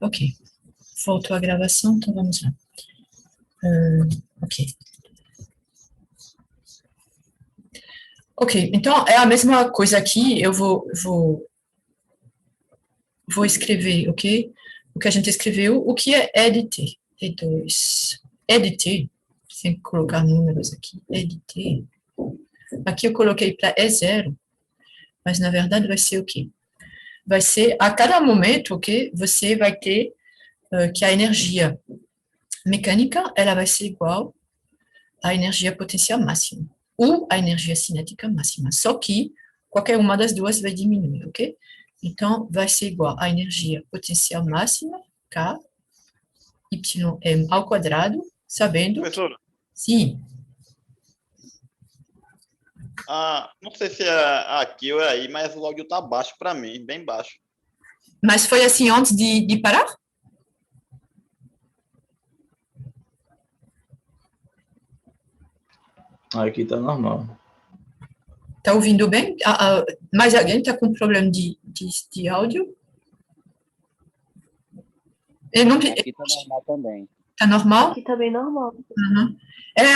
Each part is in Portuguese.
Ok. Voltou a gravação, então vamos lá. Ok. Ok, então é a mesma coisa aqui, eu vou escrever, ok? O que a gente escreveu, o que é edit? E2. Edit, sem colocar números aqui, edit. Aqui eu coloquei para E0, mas na verdade vai ser o quê? Vai ser, a cada momento, ok? Você vai ter que a energia mecânica, ela vai ser igual à energia potencial máxima, ou à energia cinética máxima, só que qualquer uma das duas vai diminuir, ok? Então, vai ser igual à energia potencial máxima, K, YM ao quadrado, sabendo... Professor, Sim. não sei se é aqui ou é aí, mas o áudio tá baixo para mim, bem baixo. Mas foi assim antes de parar? Aqui tá normal. Tá ouvindo bem? Mais alguém está com problema de áudio? Aqui tá normal também. Tá normal? Aqui tá bem normal. Uhum.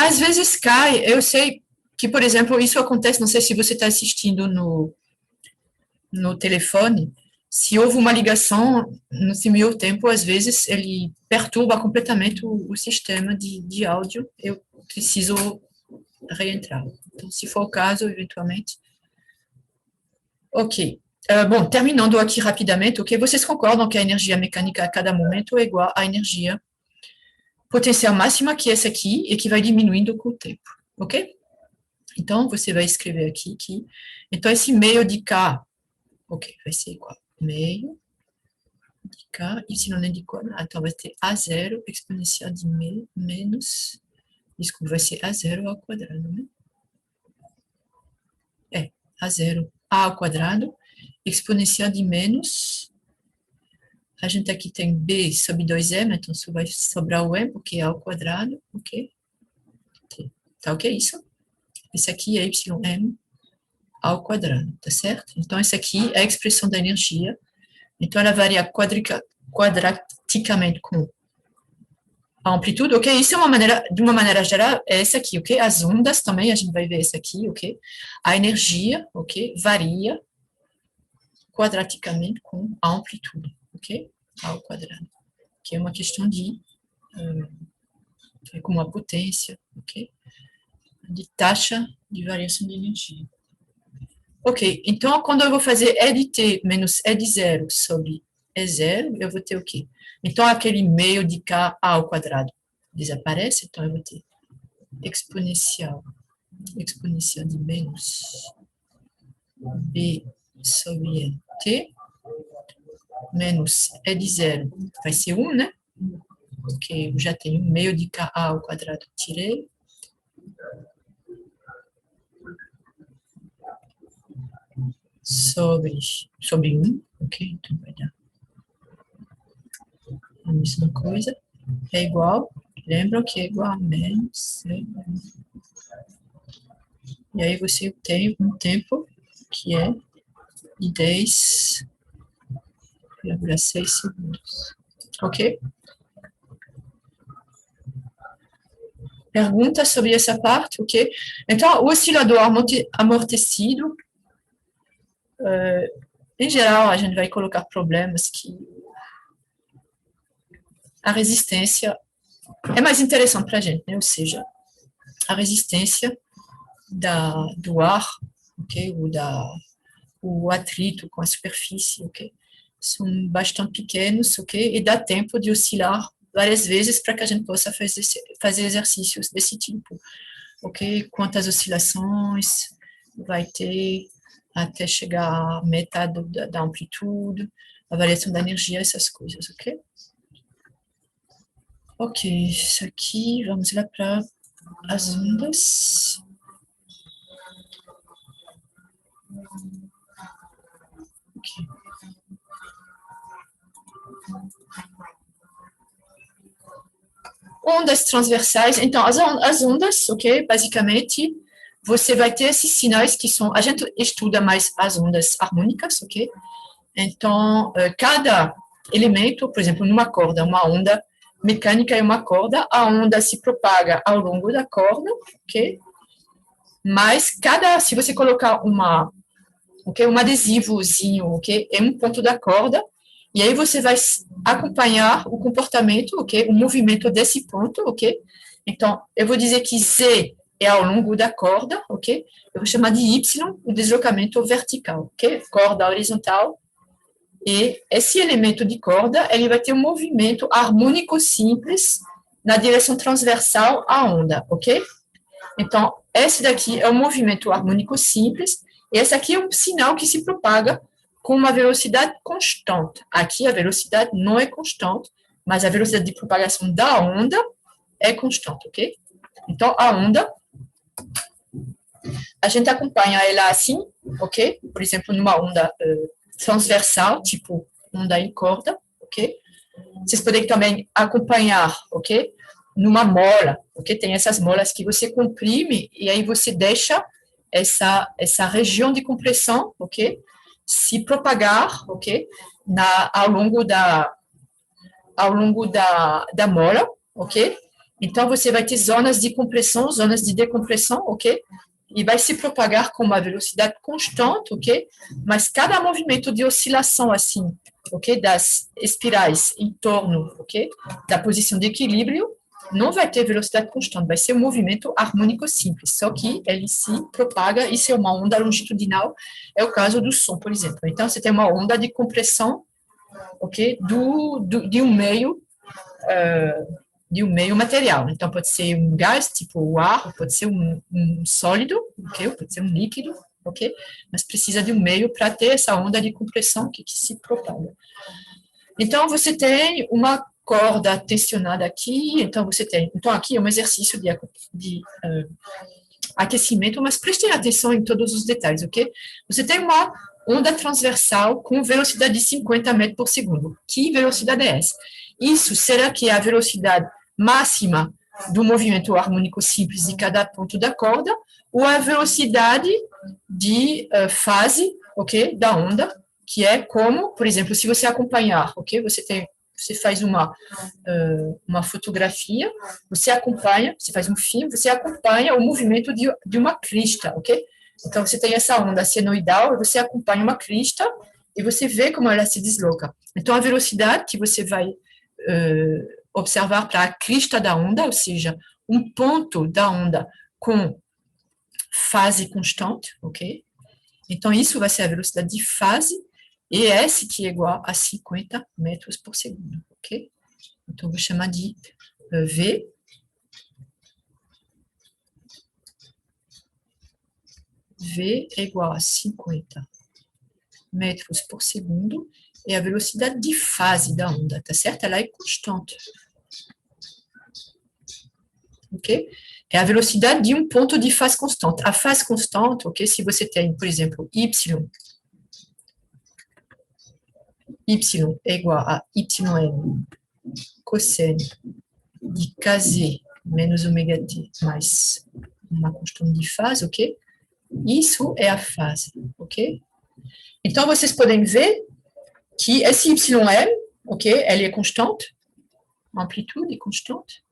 Às vezes cai, eu sei que, por exemplo, isso acontece, não sei se você está assistindo no telefone, se houve uma ligação nesse meio tempo, às vezes ele perturba completamente o sistema de áudio, eu preciso reentrar. Então, se for o caso, eventualmente. Ok. Bom, terminando aqui rapidamente, ok? Vocês concordam que a energia mecânica a cada momento é igual à energia potencial máxima, que é essa aqui, e que vai diminuindo com o tempo, ok? Então, você vai escrever aqui que... Então, esse meio de K, ok, vai ser igual a meio de K, e se não indicou nada, então vai ter A0 exponencial de menos... Desculpa, vai ser A0 ao quadrado, né? A0, A ao quadrado, exponencial de menos... A gente aqui tem B sobre 2M, então só vai sobrar o M, porque é A ao quadrado, ok? Tá ok isso? Esse aqui é YM ao quadrado, tá certo? Então, essa aqui é a expressão da energia. Então, ela varia quadraticamente com a amplitude, ok? Isso é uma maneira, de uma maneira geral, é essa aqui, ok? As ondas também, a gente vai ver essa aqui, ok? A energia, ok? Varia quadraticamente com a amplitude, ok? Ao quadrado. Que é uma questão de... como a potência, ok? De taxa de variação de energia. Ok, então, quando eu vou fazer EdT menos ED0 sobre E0, eu vou ter o quê? Então, aquele meio de K ao quadrado desaparece, então eu vou ter exponencial de menos B sobre T, menos ED0, vai ser 1, né? Porque eu já tenho meio de K ao quadrado, tirei. Sobre 1, ok? Então vai dar a mesma coisa. É igual, lembram que é igual a menos. E aí você tem um tempo que é de 10,6 segundos. Ok? Pergunta sobre essa parte, ok? Então, o oscilador amortecido, em geral, a gente vai colocar problemas que a resistência é mais interessante para a gente, né? Ou seja, a resistência do ar, ok? O atrito com a superfície, ok? São bastante pequenos, ok? E dá tempo de oscilar várias vezes para que a gente possa fazer exercícios desse tipo, ok? Quantas oscilações vai ter até chegar à metade da amplitude, a variação da energia, essas coisas, ok? Ok, isso aqui, vamos lá para as ondas. Okay. Ondas transversais, então, as ondas, ok, basicamente, você vai ter esses sinais que são, a gente estuda mais as ondas harmônicas, ok? Então, cada elemento, por exemplo, numa corda, uma onda mecânica é uma corda, a onda se propaga ao longo da corda, ok? Mas se você colocar um adesivozinho, ok? Em um ponto da corda, e aí você vai acompanhar o comportamento, ok? O movimento desse ponto, ok? Então, eu vou dizer que Z é ao longo da corda, ok? Eu vou chamar de Y o deslocamento vertical, ok? Corda horizontal. E esse elemento de corda, ele vai ter um movimento harmônico simples na direção transversal à onda, ok? Então, esse daqui é um movimento harmônico simples, e esse aqui é um sinal que se propaga com uma velocidade constante. Aqui a velocidade não é constante, mas a velocidade de propagação da onda é constante, ok? Então, a onda, a gente acompanha ela assim, ok? Por exemplo, numa onda transversal, tipo onda em corda, ok? Vocês podem também acompanhar, ok? Numa mola, ok? Tem essas molas que você comprime e aí você deixa essa região de compressão, ok? Se propagar, ok? Ao longo da mola, ok? Então, você vai ter zonas de compressão, zonas de decompressão, ok? E vai se propagar com uma velocidade constante, ok? Mas cada movimento de oscilação, assim, ok? Das espirais em torno, ok? Da posição de equilíbrio, não vai ter velocidade constante, vai ser um movimento harmônico simples, só que ele se propaga, isso é uma onda longitudinal, é o caso do som, por exemplo. Então, você tem uma onda de compressão, ok? De um meio material. Então, pode ser um gás, tipo o ar, pode ser um sólido, ok? Pode ser um líquido, ok? Mas precisa de um meio para ter essa onda de compressão que se propaga. Então, você tem uma corda tensionada aqui, então aqui é um exercício de aquecimento, mas prestem atenção em todos os detalhes, ok? Você tem uma onda transversal com velocidade de 50 metros por segundo. Que velocidade é essa? Isso será que é a velocidade máxima do movimento harmônico simples de cada ponto da corda, ou a velocidade de fase, ok, da onda, que é como, por exemplo, se você acompanhar, ok, você faz uma fotografia, você faz um filme, você acompanha o movimento de uma crista, ok? Então, você tem essa onda senoidal, e você acompanha uma crista, e você vê como ela se desloca. Então, a velocidade que você vai observar para a crista da onda, ou seja, um ponto da onda com fase constante, ok? Então, isso vai ser a velocidade de fase, e S que é igual a 50 metros por segundo, ok? Então, vou chamar de V. V é igual a 50 metros por segundo, e a velocidade de fase da onda, tá certo? Ela é constante. Ok? É a velocidade de um ponto de fase constante. A fase constante, ok? Se você tem, por exemplo, Y é igual a YN cosseno de Kz menos ômega t mais uma constante de fase, ok? Isso é a fase, ok? Então, vocês podem ver que esse YM, ok? Ele é constante, a amplitude é constante.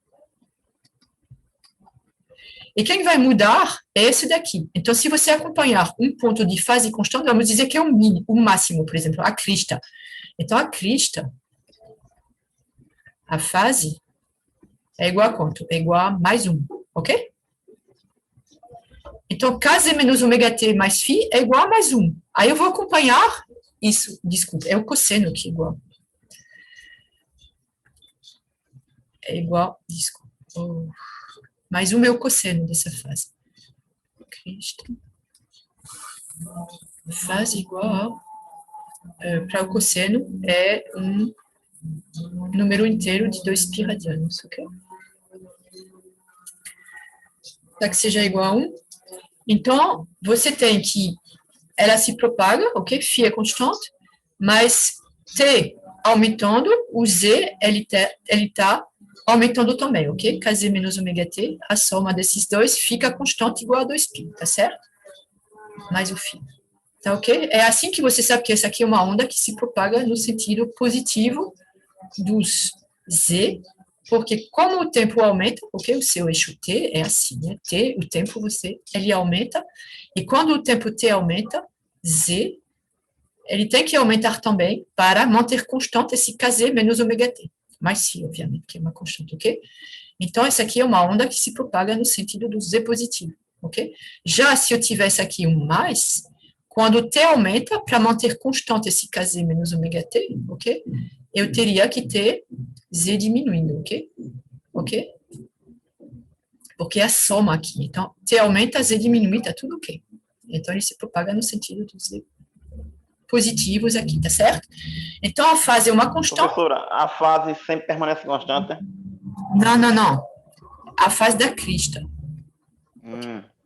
E quem vai mudar é esse daqui. Então, se você acompanhar um ponto de fase constante, vamos dizer que é o máximo, por exemplo, a crista. Então, a crista, a fase, é igual a quanto? É igual a mais 1, ok? Então, Kz menos ômega t mais φ é igual a mais 1. Aí eu vou acompanhar isso, desculpa, é o cosseno que é igual. É igual, desculpa. Mais 1 é o cosseno dessa fase. Crista. Fase igual para o cosseno é um número inteiro de 2π radianos, ok? Para que seja igual a 1. Então, você tem que ela se propaga, ok? Φ é constante, mas T aumentando, o Z, ele tá aumentando também, ok? Kz menos ômega t, a soma desses dois fica constante igual a 2π, tá certo? Mais o φ, Tá ok? É assim que você sabe que essa aqui é uma onda que se propaga no sentido positivo dos Z, porque como o tempo aumenta, porque o seu eixo T é assim, né? T, o tempo ele aumenta, e quando o tempo T aumenta, Z, ele tem que aumentar também para manter constante esse Kz menos ômega T. Mais sim, obviamente, que é uma constante, ok? Então, essa aqui é uma onda que se propaga no sentido do Z positivo, ok? Já se eu tivesse aqui um mais, quando o T aumenta, para manter constante esse Kz menos ômega T, ok? Eu teria que ter Z diminuindo, ok? Ok? Porque é a soma aqui. Então, T aumenta, Z diminui, tá tudo ok. Então, ele se propaga no sentido dos Z positivos aqui, tá certo? Então, a fase é uma constante. Professora, a fase sempre permanece constante? Não. A fase da crista.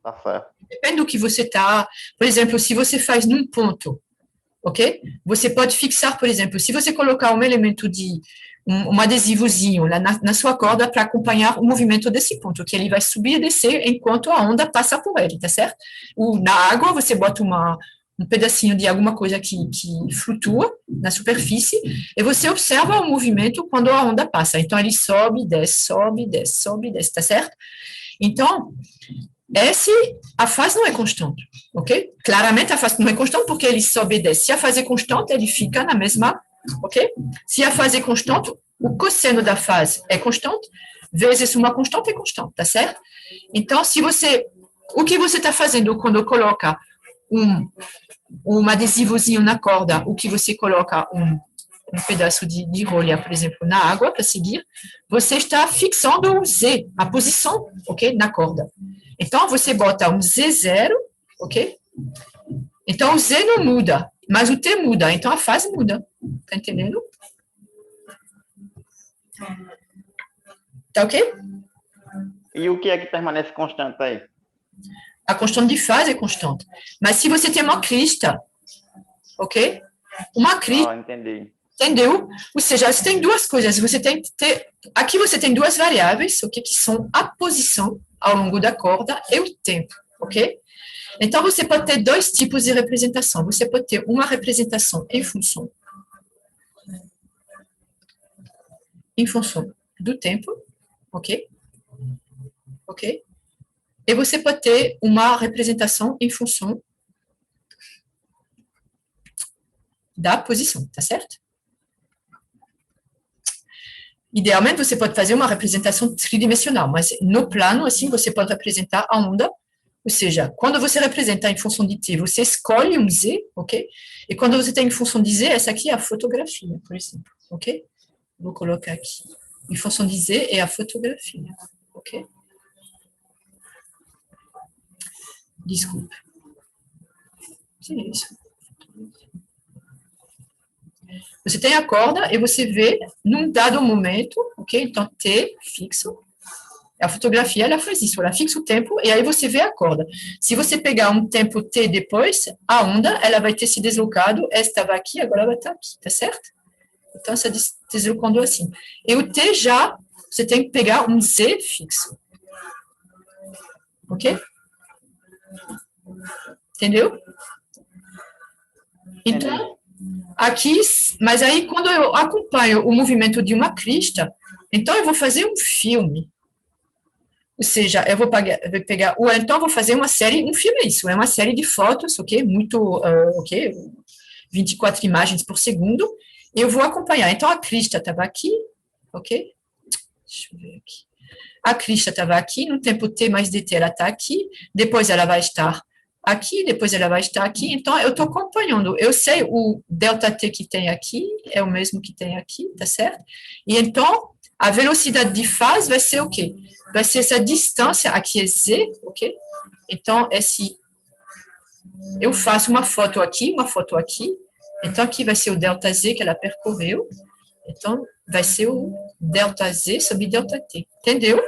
Tá certo. Depende do que você está. Por exemplo, se você faz num ponto, ok? Você pode fixar, por exemplo, se você colocar um elemento de um adesivozinho lá na sua corda para acompanhar o movimento desse ponto, que ele vai subir e descer enquanto a onda passa por ele, tá certo? Na água, você bota um pedacinho de alguma coisa que flutua na superfície e você observa o movimento quando a onda passa. Então, ele sobe, desce, sobe, desce, sobe, desce, tá certo? Então, a fase não é constante, ok? Claramente, a fase não é constante porque ele sobe e desce. Se a fase é constante, ele fica na mesma, ok? Se a fase é constante, o cosseno da fase é constante, vezes uma constante é constante, tá certo? Então, o que você está fazendo quando coloca um adesivozinho na corda, o que você coloca um pedaço de rolha, por exemplo, na água para seguir, você está fixando o Z, a posição, ok? Na corda. Então, você bota um Z0, ok? Então, o Z não muda, mas o T muda, então a fase muda. Tá entendendo? Tá ok? E o que é que permanece constante aí? A constante de fase é constante. Mas se você tem uma crista, ok? Uma crista. Entendi. Entendeu? Ou seja, você tem duas coisas. Aqui você tem duas variáveis, ok? Que são a posição ao longo da corda e o tempo, ok? Então, você pode ter dois tipos de representação. Você pode ter uma representação em função do tempo, ok? Ok? E você pode ter uma representação em função da posição, tá certo? Idealmente, você pode fazer uma representação tridimensional, mas no plano, assim, você pode representar a onda, ou seja, quando você representa em função de t, você escolhe um z, ok? E quando você tem em função de z, essa aqui é a fotografia, por exemplo, ok? Vou colocar aqui. Em função de z é a fotografia, ok? Desculpe. Sim, é isso. Você tem a corda e você vê num dado momento, ok? Então, T fixo. A fotografia, ela faz isso, ela fixa o tempo e aí você vê a corda. Se você pegar um tempo T depois, a onda, ela vai ter se deslocado, esta estava aqui, agora ela está aqui, tá certo? Então, se deslocando assim. E o T já, você tem que pegar um Z fixo. Ok? Entendeu? Então, aqui, mas aí quando eu acompanho o movimento de uma crista, então eu vou fazer um filme. Ou seja, eu vou pegar, ou então eu vou fazer uma série, um filme é isso, é uma série de fotos, ok? Ok? 24 imagens por segundo, e eu vou acompanhar. Então a crista estava aqui, ok? Deixa eu ver aqui. A crista estava aqui, no tempo T mais dt ela está aqui, depois ela vai estar aqui, depois ela vai estar aqui, então eu estou acompanhando, eu sei o ΔT que tem aqui, é o mesmo que tem aqui, tá certo? E então, a velocidade de fase vai ser o quê? Vai ser essa distância, aqui é Z, ok? Então, eu faço uma foto aqui, então aqui vai ser o ΔZ que ela percorreu, então vai ser o ΔZ sobre ΔT, entendeu?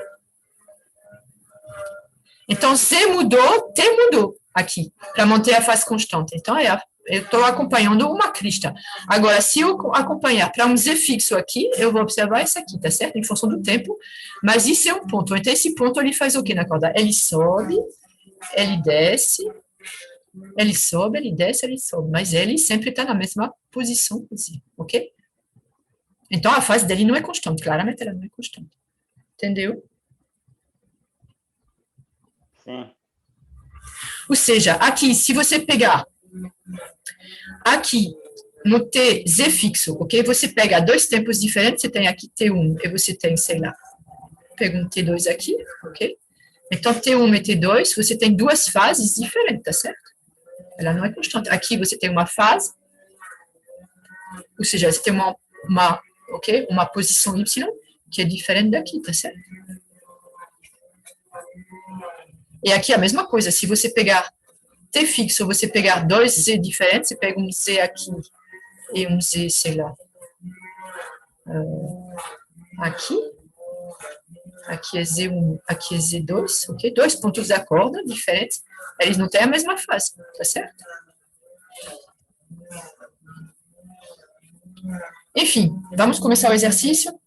Então, Z mudou, T mudou aqui, para manter a fase constante. Então, eu estou acompanhando uma crista. Agora, se eu acompanhar para um Z fixo aqui, eu vou observar isso aqui, tá certo? Em função do tempo, mas isso é um ponto. Então, esse ponto, ele faz o quê na corda? Ele sobe, ele desce, Ele sobe, ele desce, ele sobe, mas ele sempre está na mesma posição, ok? Então, a fase dele não é constante, claramente ela não é constante. Entendeu? Sim. Ou seja, aqui, se você pegar aqui no T Z fixo, ok? Você pega dois tempos diferentes, você tem aqui T1 e você tem, sei lá, pega um T2 aqui, ok? Então, T1 e T2, você tem duas fases diferentes, tá certo? Ela não é constante. Aqui você tem uma fase, ou seja, você tem uma posição Y que é diferente daqui, tá certo? E aqui a mesma coisa, se você pegar T fixo, você pegar dois Z diferentes, você pega um Z aqui e um Z, sei lá, aqui é Z1, aqui é Z2, ok? Dois pontos da corda diferentes, eles não têm a mesma fase, tá certo? Enfim, vamos começar o exercício,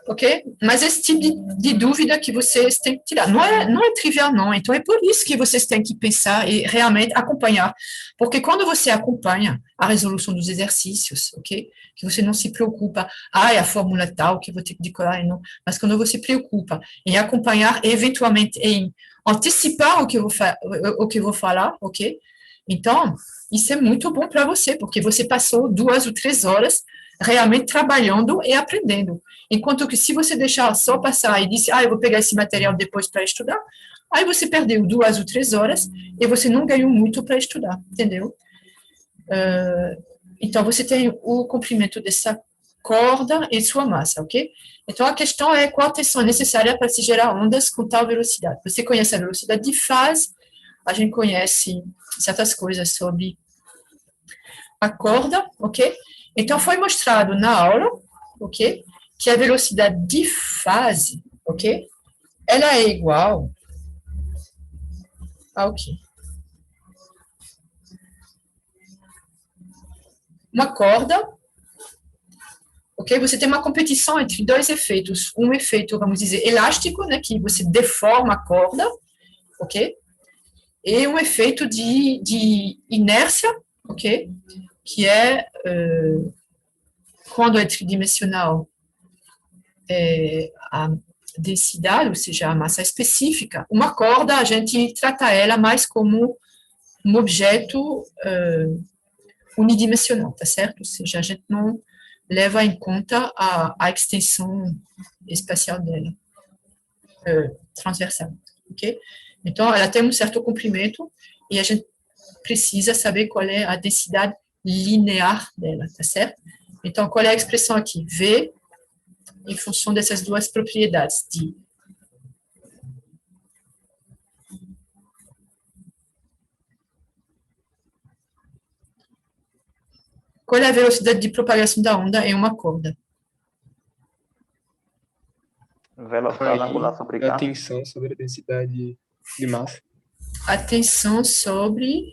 ok? Mas esse tipo de dúvida que vocês têm que tirar, não é trivial não, então é por isso que vocês têm que pensar e realmente acompanhar, porque quando você acompanha a resolução dos exercícios, ok? Que você não se preocupa, é a fórmula tal que eu vou ter que decorar, não, mas quando você se preocupa em acompanhar, eventualmente em antecipar o que eu vou falar, ok? Então, isso é muito bom para você, porque você passou 2 ou 3 horas realmente trabalhando e aprendendo. Enquanto que se você deixar só passar e dizer, eu vou pegar esse material depois para estudar, aí você perdeu 2 ou 3 horas e você não ganhou muito para estudar, entendeu? Então, você tem o comprimento dessa corda e sua massa, ok? Então, a questão é qual a tensão necessária para se gerar ondas com tal velocidade. Você conhece a velocidade de fase, a gente conhece certas coisas sobre a corda, ok? Então, foi mostrado na aula, ok? Que a velocidade de fase, ok? Ela é igual ao quê? Uma corda, ok? Você tem uma competição entre dois efeitos. Um efeito, vamos dizer, elástico, né? Que você deforma a corda, ok? E um efeito de inércia, ok? Que é quando é tridimensional, a densidade, ou seja, a massa específica. Uma corda, a gente trata ela mais como um objeto unidimensional, tá certo? Ou seja, a gente não leva em conta a extensão espacial dela, transversal, ok? Então, ela tem um certo comprimento e a gente precisa saber qual é a densidade linear dela, tá certo? Então, qual é a expressão aqui? V em função dessas duas propriedades de qual é a velocidade de propagação da onda em uma corda? Velocidade angular sobre A K. tensão sobre a densidade de massa. A tensão sobre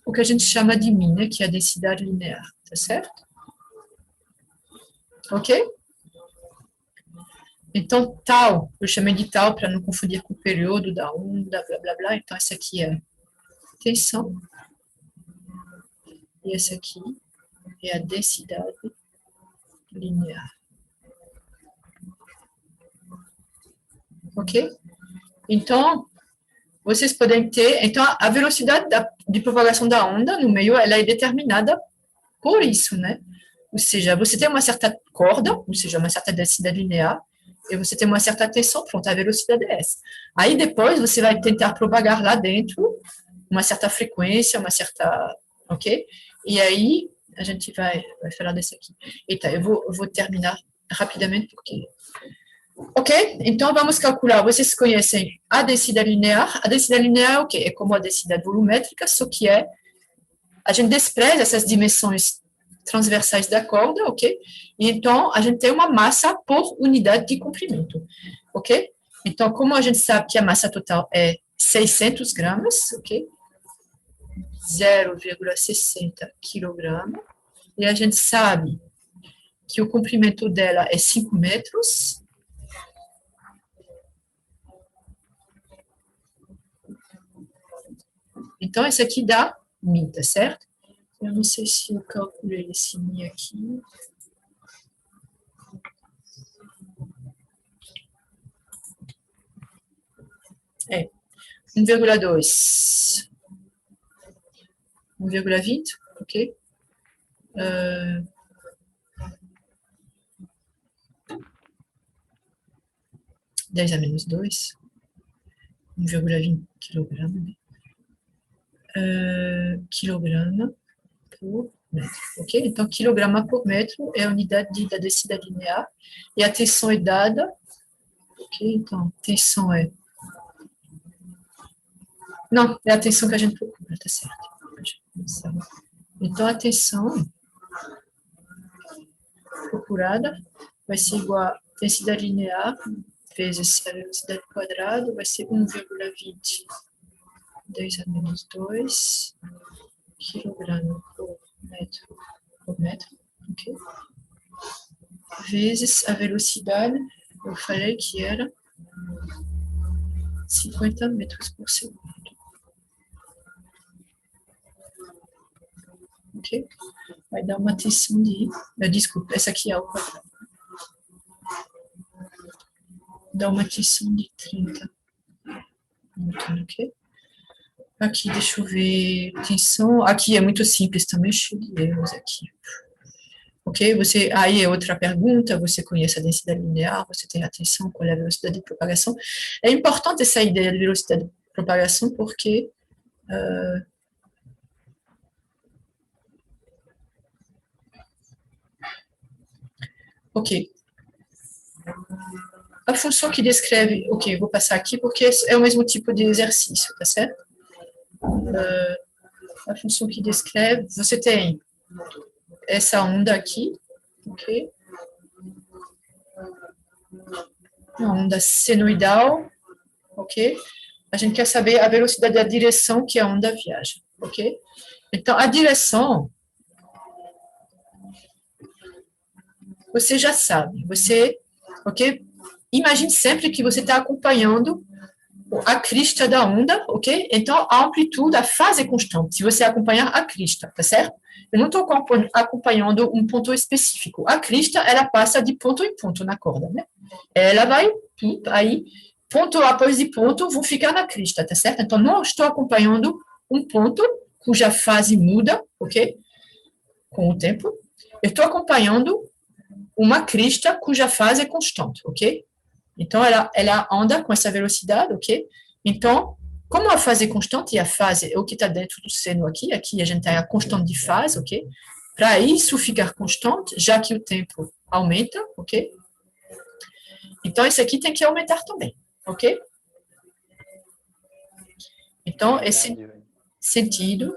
o que a gente chama de μ, né, que é a densidade linear, tá certo? Ok? Então, tal, eu chamei de tal para não confundir com o período da onda, blá, blá, blá. Então, essa aqui é tensão. E essa aqui é a densidade linear. Ok? Então, vocês podem ter... Então, a velocidade de propagação da onda no meio, ela é determinada por isso, né? Ou seja, você tem uma certa corda, ou seja, uma certa densidade linear, e você tem uma certa tensão, pronto, a velocidade é essa. Aí depois você vai tentar propagar lá dentro uma certa frequência, uma certa, ok? E aí a gente vai falar desse aqui. Eita, eu vou terminar rapidamente porque... Ok? Então vamos calcular, vocês conhecem a densidade linear. A densidade linear é o quê? É como a densidade volumétrica, só que a gente despreza essas dimensões transversais da corda, ok? E então, a gente tem uma massa por unidade de comprimento, ok? Então, como a gente sabe que a massa total é 600 gramas, ok? 0,60 quilograma, e a gente sabe que o comprimento dela é 5 metros, Então, esse aqui dá mi, tá certo? Eu não sei se eu calculei esse mi aqui. É, 1,2. 1,20, ok? 10 a menos 2, 1,20 quilograma, né? Quilograma por metro, ok? Então, quilograma por metro é a unidade da descida linear, e a tensão é dada, ok? Então, tensão é... Não, é a tensão que a gente procura, tá certo? Então, a tensão procurada vai ser igual a densidade linear vezes a velocidade quadrada, vai ser 1,20 10 a menos 2 quilograma por metro, ok? Vezes a velocidade, eu falei que era 50 metros por segundo. Ok? Vai dar uma tensão de... Desculpa, essa aqui é ao quadrado. Dá uma tensão de 30 newton, ok? Aqui, deixa eu ver, tensão, aqui é muito simples também, cheio de erros aqui. Ok? Aí é outra pergunta, você conhece a densidade linear, você tem a tensão, qual é a velocidade de propagação. É importante essa ideia de velocidade de propagação, porque... ok. A função que descreve... Ok, vou passar aqui, porque é o mesmo tipo de exercício, tá certo? A função que descreve, você tem essa onda aqui, ok? Uma onda senoidal, ok? A gente quer saber a velocidade da direção que a onda viaja, ok? Então, a direção, você já sabe, ok? Imagine sempre que você está acompanhando a crista da onda, ok? Então, a amplitude, a fase é constante, se você acompanhar a crista, tá certo? Eu não estou acompanhando um ponto específico. A crista, ela passa de ponto em ponto na corda, né? Ela vai, aí, ponto após de ponto, vão ficar na crista, tá certo? Então, não estou acompanhando um ponto cuja fase muda, ok? Com o tempo. Eu estou acompanhando uma crista cuja fase é constante, ok? Então, ela anda com essa velocidade, ok? Então, como a fase é constante, e a fase é o que está dentro do seno aqui a gente tem a constante de fase, ok? Para isso ficar constante, já que o tempo aumenta, ok? Então, esse aqui tem que aumentar também, ok? Então, esse sentido,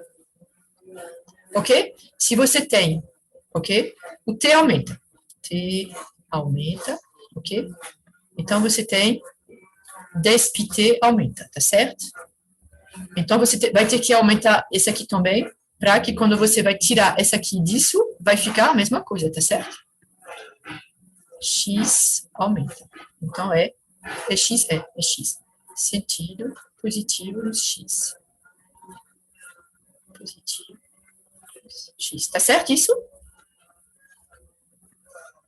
ok? Se você tem, ok? O T aumenta, ok? Então, você tem 10 pt aumenta, tá certo? Então, você vai ter que aumentar esse aqui também, para que quando você vai tirar esse aqui disso, vai ficar a mesma coisa, tá certo? X aumenta. Então, X. Sentido positivo no X. Positivo. X. Tá certo isso?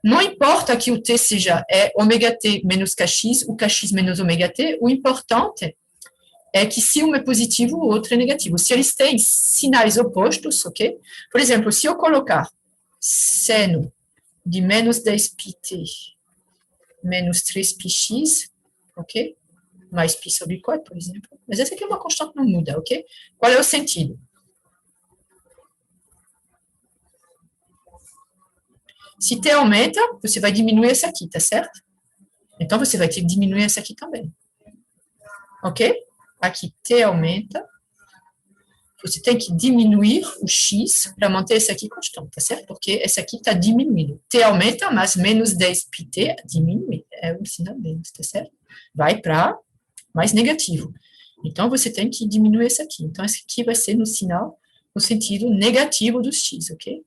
Não importa que o T seja ômega T menos Kx, ou Kx menos ômega T, o importante é que se um é positivo, o outro é negativo. Se eles têm sinais opostos, ok? Por exemplo, se eu colocar seno de menos 10pt menos 3px, ok? Mais π sobre 4, por exemplo. Mas essa aqui é uma constante, não muda, ok? Qual é o sentido? Se T aumenta, você vai diminuir essa aqui, tá certo? Então, você vai ter que diminuir essa aqui também. Ok? Aqui, T aumenta. Você tem que diminuir o X para manter esse aqui constante, tá certo? Porque esse aqui está diminuindo. T aumenta, mas menos 10pt diminui. É um sinal menos, tá certo? Vai para mais negativo. Então, você tem que diminuir esse aqui. Então, esse aqui vai ser no sinal, no sentido negativo do X, ok?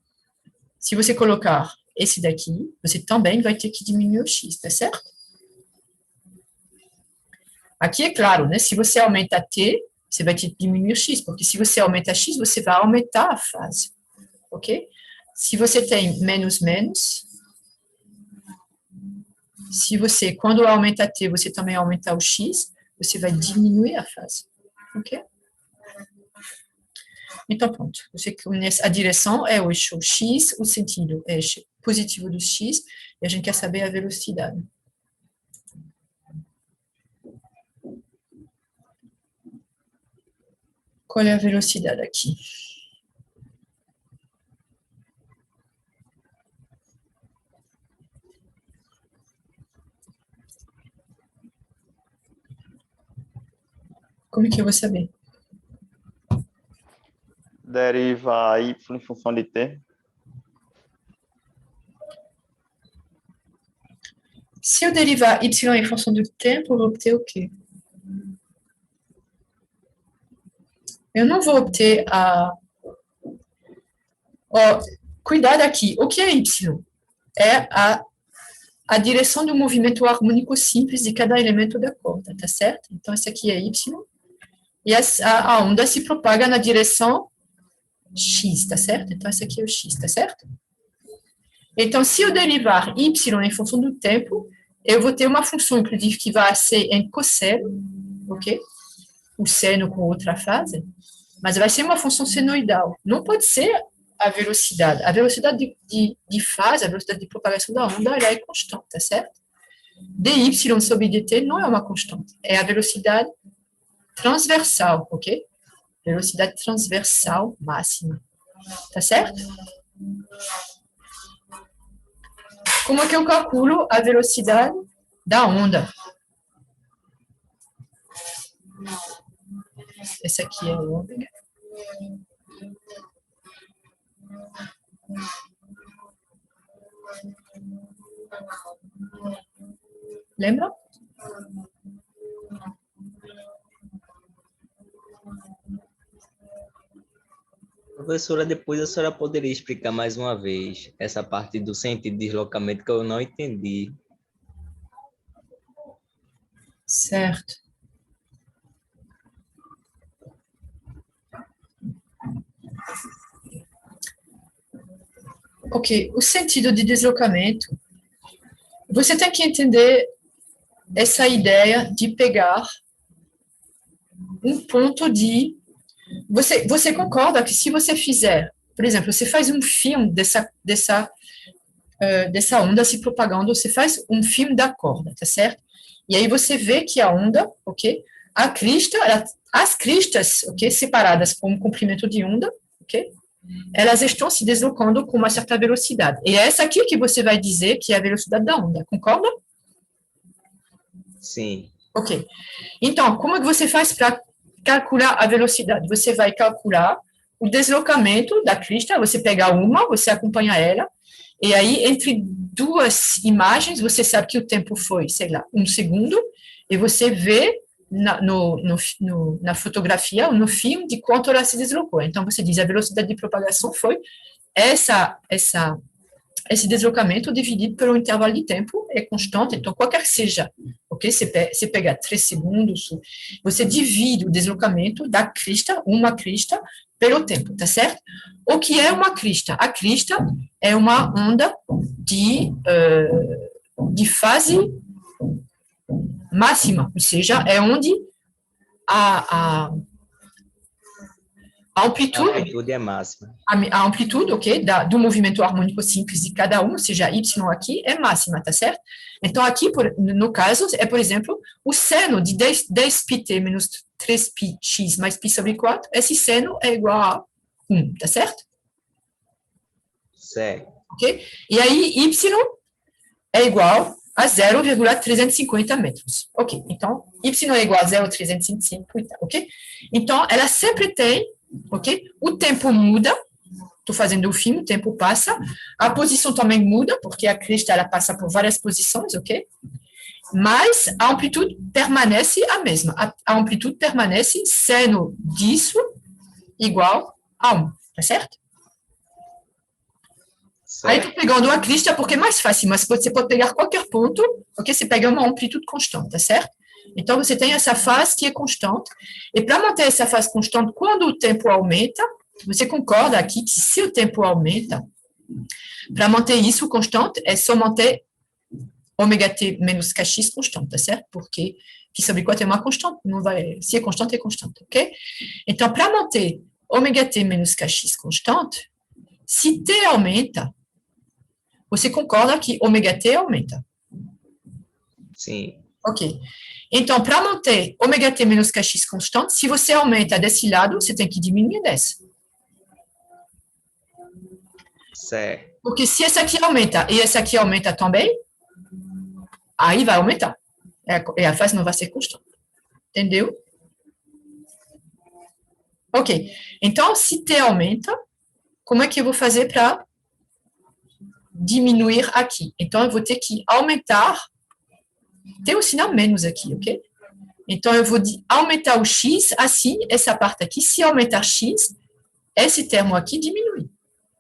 Se você colocar esse daqui, você também vai ter que diminuir o X, tá certo? Aqui é claro, né? Se você aumenta T, você vai ter que diminuir x, porque se você aumenta x, você vai aumentar a fase, ok? Se você tem menos, menos, se você, quando aumenta t, você também aumenta o x, você vai diminuir a fase, ok? Então, pronto. Você conhece a direção, é o eixo x, o sentido é eixo positivo do x, e a gente quer saber a velocidade. Qual é a velocidade aqui? Como é que eu vou saber? Deriva y em função de t. Se eu derivar y em função do tempo, eu vou obter o quê? Eu não vou obter a... Ó, cuidado aqui. O que é y? É a direção do movimento harmônico simples de cada elemento da corda, tá certo? Então, esse aqui é y. E a onda se propaga na direção x, tá certo? Então, esse aqui é o x, tá certo? Então, se eu derivar y em função do tempo, eu vou ter uma função, inclusive, que vai ser em cosseno, ok? O seno com outra fase, mas vai ser uma função senoidal. Não pode ser a velocidade. A velocidade de fase, a velocidade de propagação da onda, ela é constante, tá certo? dy sobre dt não é uma constante, é a velocidade transversal, ok? Velocidade transversal máxima, tá certo? Como é que eu calculo a velocidade da onda? Esse aqui é o ômega. Lembra? Professora, depois a senhora poderia explicar mais uma vez essa parte do sentido de deslocamento que eu não entendi. Certo. Ok, o sentido de deslocamento, você tem que entender essa ideia de pegar um ponto de... Você concorda que se você fizer, por exemplo, você faz um filme dessa onda se propagando, você faz um filme da corda, tá certo? E aí você vê que a onda, ok? A crista, as cristas, ok? Separadas por um comprimento de onda, ok? Elas estão se deslocando com uma certa velocidade. E é essa aqui que você vai dizer que é a velocidade da onda, concorda? Sim. Ok. Então, como é que você faz para calcular a velocidade? Você vai calcular o deslocamento da crista, você pega uma, você acompanha ela, e aí, entre duas imagens, você sabe que o tempo foi, sei lá, 1 segundo, e você vê na fotografia, ou no filme, de quanto ela se deslocou. Então, você diz, a velocidade de propagação foi esse deslocamento dividido pelo intervalo de tempo, é constante, então, qualquer que seja, ok? Você pega 3 segundos, você divide o deslocamento da crista, uma crista, pelo tempo, tá certo? O que é uma crista? A crista é uma onda de fase máxima, ou seja, é onde a amplitude... A amplitude é máxima. A amplitude, ok, do movimento harmônico simples de cada um, ou seja, y aqui é máxima, tá certo? Então, aqui, no caso, é, por exemplo, o seno de 10πt menos 3πx mais π sobre 4, esse seno é igual a 1, tá certo? Certo. Ok? E aí, y é igual a 0,350 metros. Ok, então, y é igual a 0,350, ok? Então, ela sempre tem, ok? O tempo muda, estou fazendo o filme, o tempo passa, a posição também muda, porque a crista, ela passa por várias posições, ok? Mas a amplitude permanece a mesma. A amplitude permanece seno disso igual a 1, tá certo? Aí estou pegando a crista porque é mais fácil, mas você pode pegar qualquer ponto, porque você pega uma amplitude constante, tá certo? Então, você tem essa fase que é constante. E para manter essa fase constante, quando o tempo aumenta, você concorda aqui que se o tempo aumenta, para manter isso constante, é só manter ômega t menos kx constante, tá certo? Porque π sobre 4 é uma constante, não vai, se é constante, ok? Então, para manter ômega t menos kx constante, se t aumenta, você concorda que ômega t aumenta? Sim. Ok. Então, para manter ômega t menos kx constante, se você aumenta desse lado, você tem que diminuir desse. Certo. Porque se essa aqui aumenta e essa aqui aumenta também, aí vai aumentar. E a fase não vai ser constante. Entendeu? Ok. Então, se t aumenta, como é que eu vou fazer para diminuir aqui? Então, eu vou ter que aumentar. Tem um sinal menos aqui, ok? Então, eu vou aumentar o x, assim, essa parte aqui. Se aumentar x, esse termo aqui diminui.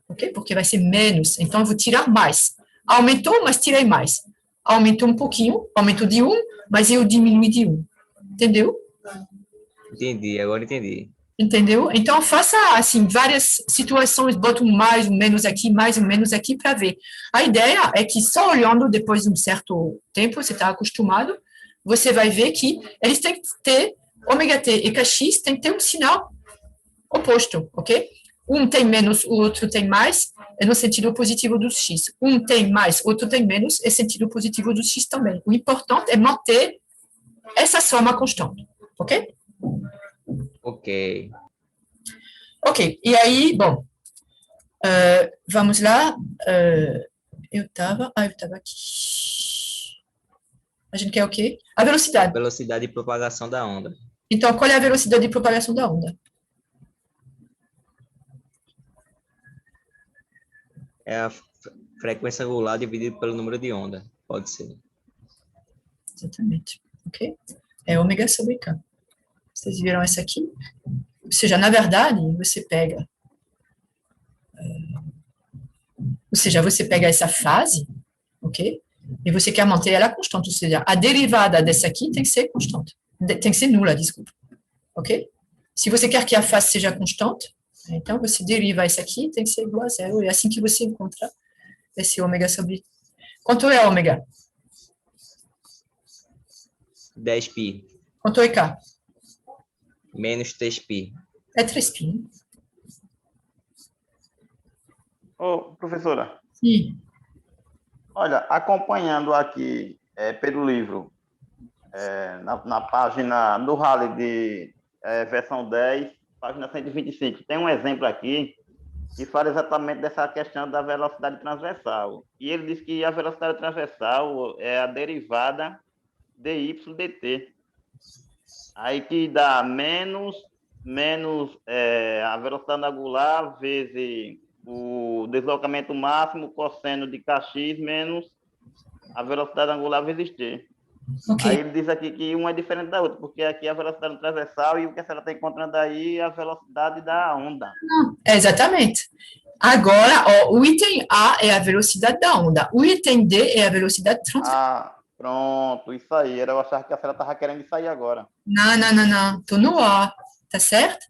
Ok? Porque vai ser menos. Então, eu vou tirar mais. Aumentou, mas tirei mais. Aumentou um pouquinho, aumentou de 1, mas eu diminui de 1. Entendeu? Entendi, agora entendi. Entendeu? Então, faça, assim, várias situações, bota um mais, um menos aqui, mais um menos aqui para ver. A ideia é que só olhando depois de um certo tempo, você está acostumado, você vai ver que eles têm que ter, ômega t e kx tem que ter um sinal oposto, ok? Um tem menos, o outro tem mais, é no sentido positivo do x. Um tem mais, outro tem menos, é sentido positivo do x também. O importante é manter essa soma constante, ok? Ok. Ok, e aí, bom, vamos lá. Eu estava aqui. A gente quer o quê? A velocidade. Velocidade de propagação da onda. Então, qual é a velocidade de propagação da onda? É a frequência angular dividido pelo número de onda. Pode ser. Exatamente, ok? É ômega sobre k. Vocês viram essa aqui? Ou seja, na verdade, você pega... ou seja, você pega essa fase, ok? E você quer manter ela constante, ou seja, a derivada dessa aqui tem que ser constante. Tem que ser nula, desculpa. Ok? Se você quer que a fase seja constante, então você deriva essa aqui, tem que ser igual a zero. É assim que você encontra esse ômega sobre... Quanto é ômega? 10π. Quanto é k? Menos 3π. É 3π. Ô, professora, Sim. olha, acompanhando aqui pelo livro, na página do Rally de versão 10, página 125, tem um exemplo aqui que fala exatamente dessa questão da velocidade transversal. E ele diz que a velocidade transversal é a derivada dy dt. Aí que dá menos a velocidade angular vezes o deslocamento máximo cosseno de kx menos a velocidade angular vezes t. Ok. Aí ele diz aqui que uma é diferente da outra, porque aqui é a velocidade transversal e o que a senhora está encontrando aí é a velocidade da onda. Exatamente. Agora, ó, o item A é a velocidade da onda. O item D é a velocidade transversal. Ah, pronto, isso aí. Eu achava que a senhora estava querendo isso aí agora. Não. Estou no A, tá certo?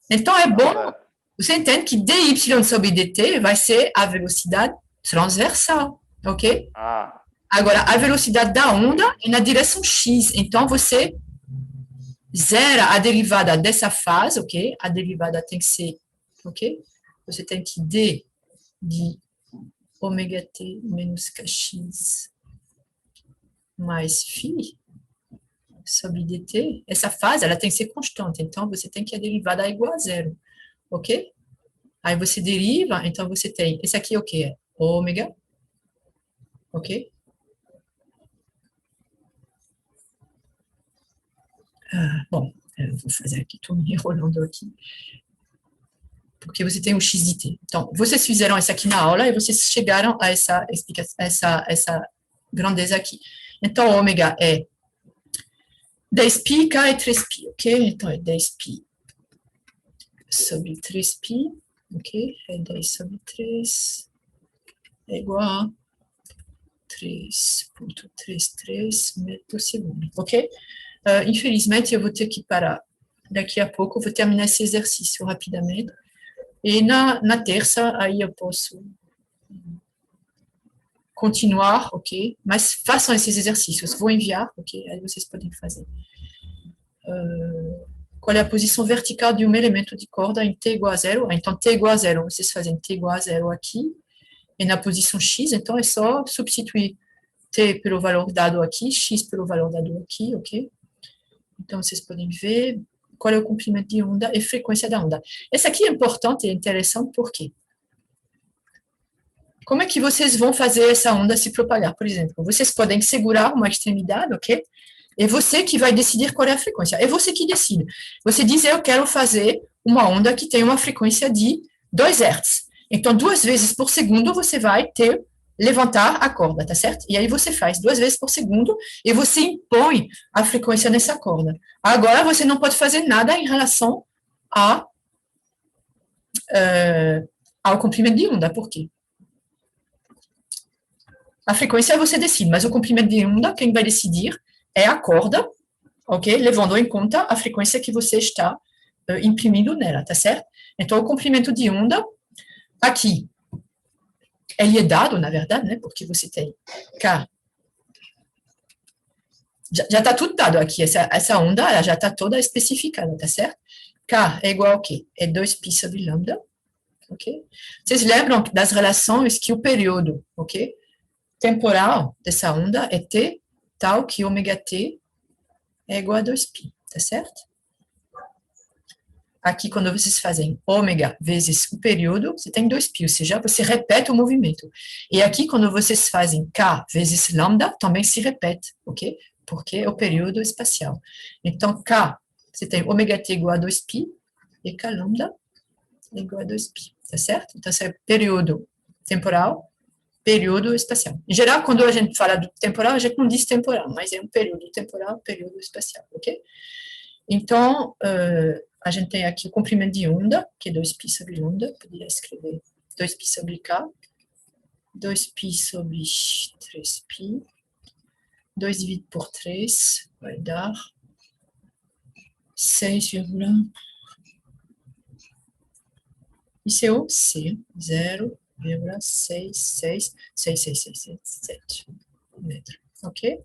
Então, é bom, Certo. você entende que dy sobre dt vai ser a velocidade transversal, ok? Ah, Agora, a velocidade da onda é na direção x, então você zera a derivada dessa fase, ok? A derivada tem que ser, ok? Você tem que d de ômega t menos kx mais φ sobre dt, essa fase ela tem que ser constante, então você tem que a derivada é igual a zero, ok? Aí você deriva, então você tem, esse aqui é o que? É ômega, ok? Bom, eu vou fazer aqui, estou me enrolando aqui, porque você tem o x de t. Então, vocês fizeram isso aqui na aula e vocês chegaram a essa explicação, essa grandeza aqui. Então, ômega é 10π, k é 3π, ok? Então, é 10π sobre 3π, ok? É 10 sobre 3 é igual a 3,33 metros por segundo, ok? Infelizmente, eu vou ter que parar daqui a pouco, eu vou terminar esse exercício rapidamente. E na terça, aí eu posso continuar, ok? Mas façam esses exercícios, vou enviar, ok? Aí vocês podem fazer. Qual é a posição vertical de um elemento de corda em t igual a 0? Então, t igual a 0, vocês fazem t igual a 0 aqui, e na posição x, então é só substituir t pelo valor dado aqui, x pelo valor dado aqui, ok? Então, vocês podem ver qual é o comprimento de onda e frequência da onda. Esse aqui é importante e interessante, por quê? Como é que vocês vão fazer essa onda se propagar, por exemplo? Vocês podem segurar uma extremidade, ok? É você que vai decidir qual é a frequência. É você que decide. Você diz, eu quero fazer uma onda que tem uma frequência de 2 Hz. Então, 2 vezes por segundo, você vai levantar a corda, tá certo? E aí você faz 2 vezes por segundo e você impõe a frequência nessa corda. Agora, você não pode fazer nada em relação ao comprimento de onda. Por quê? A frequência você decide, mas o comprimento de onda, quem vai decidir é a corda, ok? Levando em conta a frequência que você está imprimindo nela, tá certo? Então, o comprimento de onda, aqui, ele é dado, na verdade, né? Porque você tem K. Já está tudo dado aqui, essa onda, ela já está toda especificada, tá certo? K é igual ao quê? É 2π sobre lambda, ok? Vocês lembram das relações que o período, ok? Temporal dessa onda é t tal que ômega t é igual a 2π, tá certo? Aqui, quando vocês fazem ômega vezes o período, você tem 2π, ou seja, você repete o movimento. E aqui, quando vocês fazem k vezes lambda, também se repete, ok? Porque é o período espacial. Então, k, você tem ômega t igual a 2π, e k lambda é igual a 2π, tá certo? Então, esse é período temporal, período espacial. Em geral, quando a gente fala do temporal, a gente não diz temporal, mas é um período temporal, período espacial, ok? Então, a gente tem aqui o comprimento de onda, que é 2π sobre lambda, poderia escrever 2π sobre k, 2π sobre 3π, 2 dividido por 3 vai dar 6, isso é o C, 0,66667 metros, ok?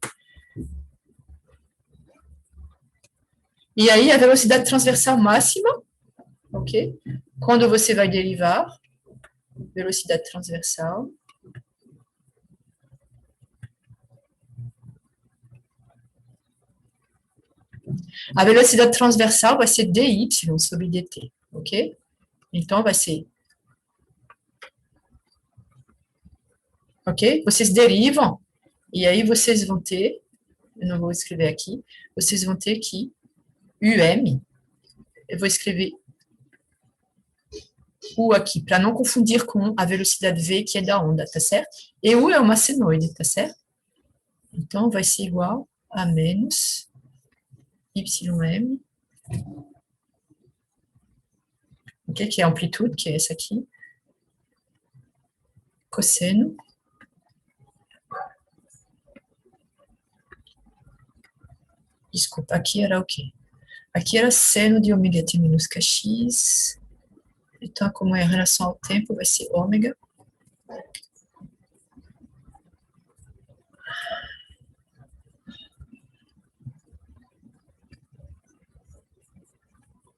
E aí, a velocidade transversal máxima, ok? Quando você vai derivar, velocidade transversal, a velocidade transversal vai ser dy sobre dt, ok? Então, vai ser... Ok? Vocês derivam, e aí vocês vão ter, eu não vou escrever aqui, vocês vão ter que eu vou escrever U aqui, para não confundir com a velocidade V, que é da onda, tá certo? E U é uma senoide, tá certo? Então, vai ser igual a menos YM, ok? Que é a amplitude, que é essa aqui, cosseno, desculpa, aqui era o quê? Aqui era seno de ômega t menos kx. Então, como é em relação ao tempo, vai ser ômega.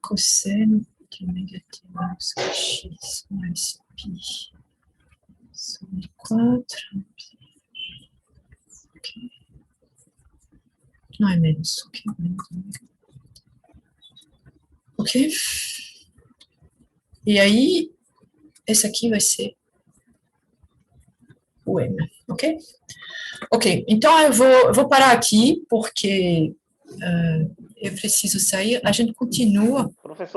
Cosseno de ômega t menos kx mais π sobre 4. Ok. Não é menos, ok? Menos ômega. Ok? E aí, esse aqui vai ser o M, ok? Ok, então eu vou parar aqui, porque eu preciso sair. A gente continua. Professor,